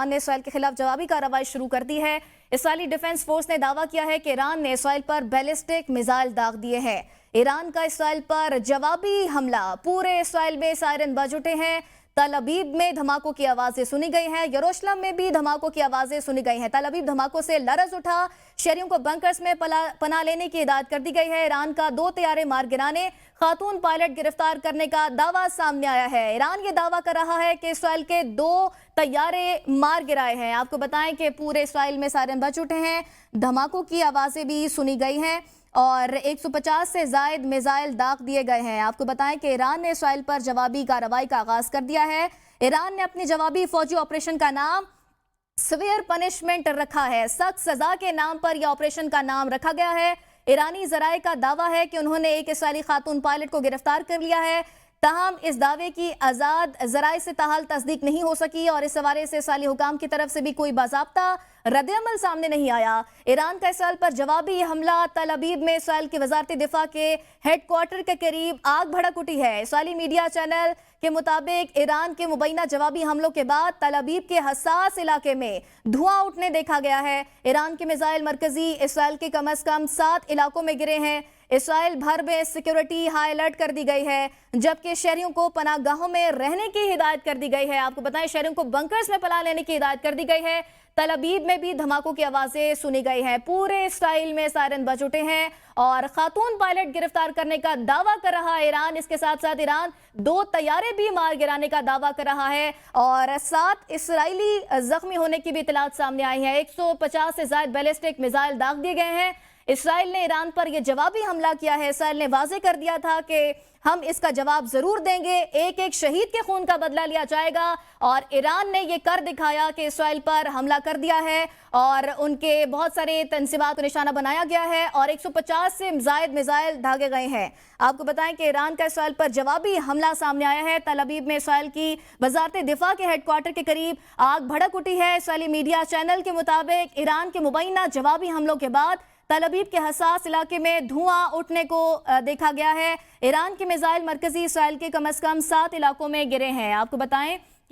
نے اسرائیل کے خلاف جوابی کارروائی شروع کر دی ہے۔ اسرائیلی ڈیفنس فورس نے دعویٰ کیا ہے کہ ایران نے اسرائیل پر بیلسٹک میزائل داغ دیے ہیں۔ ایران کا اسرائیل پر جوابی حملہ، پورے اسرائیل میں سائرن بج اٹھے ہیں۔ تل ابیب میں دھماکوں کی آوازیں سنی گئی ہیں، یروشلم میں بھی دھماکوں کی آوازیں سنی گئی ہیں۔ تل ابیب دھماکوں سے لرز اٹھا، شہریوں کو بنکرز میں پناہ لینے کی ہدایت کر دی گئی ہے۔ ایران کا 2 طیارے مار گرانے، خاتون پائلٹ گرفتار کرنے کا دعویٰ سامنے آیا ہے۔ ایران یہ دعویٰ کر رہا ہے کہ اسرائیل کے 2 طیارے مار گرائے ہیں۔ آپ کو بتائیں کہ پورے اسرائیل میں سائرن بج اٹھے ہیں، دھماکوں کی آوازیں بھی سنی گئی ہیں اور 150 سے زائد میزائل داغ دیے گئے ہیں۔ آپ کو بتائیں کہ ایران نے اسرائیل پر جوابی کارروائی کا آغاز کر دیا ہے۔ ایران نے اپنی جوابی فوجی آپریشن کا نام سویئر پنشمنٹ رکھا ہے۔ سخت سزا کے نام پر یہ آپریشن کا نام رکھا گیا ہے۔ ایرانی ذرائع کا دعویٰ ہے کہ انہوں نے ایک اسرائیلی خاتون پائلٹ کو گرفتار کر لیا ہے، تاہم اس دعوے کی آزاد ذرائع سے تاحال تصدیق نہیں ہو سکی اور اس حوالے سے اسرائیلی حکام کی طرف سے بھی کوئی باضابطہ رد عمل سامنے نہیں آیا۔ ایران کا اسرائیل پر جوابی حملہ، تل ابیب میں اسرائیل کی وزارت دفاع کے ہیڈ کوارٹر کے قریب آگ بھڑک اٹھی ہے۔ اسرائیلی میڈیا چینل کے مطابق ایران کے مبینہ جوابی حملوں کے بعد تل ابیب کے حساس علاقے میں دھواں اٹھنے دیکھا گیا ہے۔ ایران کے میزائل مرکزی اسرائیل کے کم از کم 7 علاقوں میں گرے ہیں۔ اسرائیل بھر میں سیکیورٹی ہائی الرٹ کر دی گئی ہے، جبکہ شہریوں کو پناہ گاہوں میں رہنے کی ہدایت کر دی گئی ہے۔ آپ کو بتائیں شہریوں کو بنکرز میں پناہ لینے کی ہدایت کر دی گئی ہے۔ تل ابیب میں بھی دھماکوں کی آوازیں سنی گئی ہیں۔ پورے اسرائیل میں سائرن بج اٹھے ہیں اور خاتون پائلٹ گرفتار کرنے کا دعویٰ کر رہا ہے ایران۔ اس کے ساتھ ساتھ ایران 2 طیارے بھی مار گرانے کا دعویٰ کر رہا ہے اور 7 اسرائیلی زخمی ہونے کی بھی اطلاعات سامنے آئی ہیں۔ 150 سے زائد بیلسٹک میزائل داغ دیے گئے ہیں۔ اسرائیل نے ایران پر یہ جوابی حملہ کیا ہے۔ اسرائیل نے واضح کر دیا تھا کہ ہم اس کا جواب ضرور دیں گے، ایک شہید کے خون کا بدلہ لیا جائے گا، اور ایران نے یہ کر دکھایا کہ اسرائیل پر حملہ کر دیا ہے اور ان کے بہت سارے تنصیبات کو نشانہ بنایا گیا ہے اور 150 سے زائد میزائل داغے گئے ہیں۔ آپ کو بتائیں کہ ایران کا اسرائیل پر جوابی حملہ سامنے آیا ہے۔ تل ابیب میں اسرائیل کی وزارت دفاع کے ہیڈ کوارٹر کے قریب آگ بھڑک اٹھی ہے۔ اسرائیلی میڈیا چینل کے مطابق ایران کے مبینہ جوابی حملوں کے بعد تل ابیب کے حساس علاقے میں دھواں اٹھنے کو دیکھا گیا ہے۔ ایران کے میزائل مرکزی اسرائیل کے کم از کم 7 علاقوں میں گرے ہیں۔ آپ کو بتائیں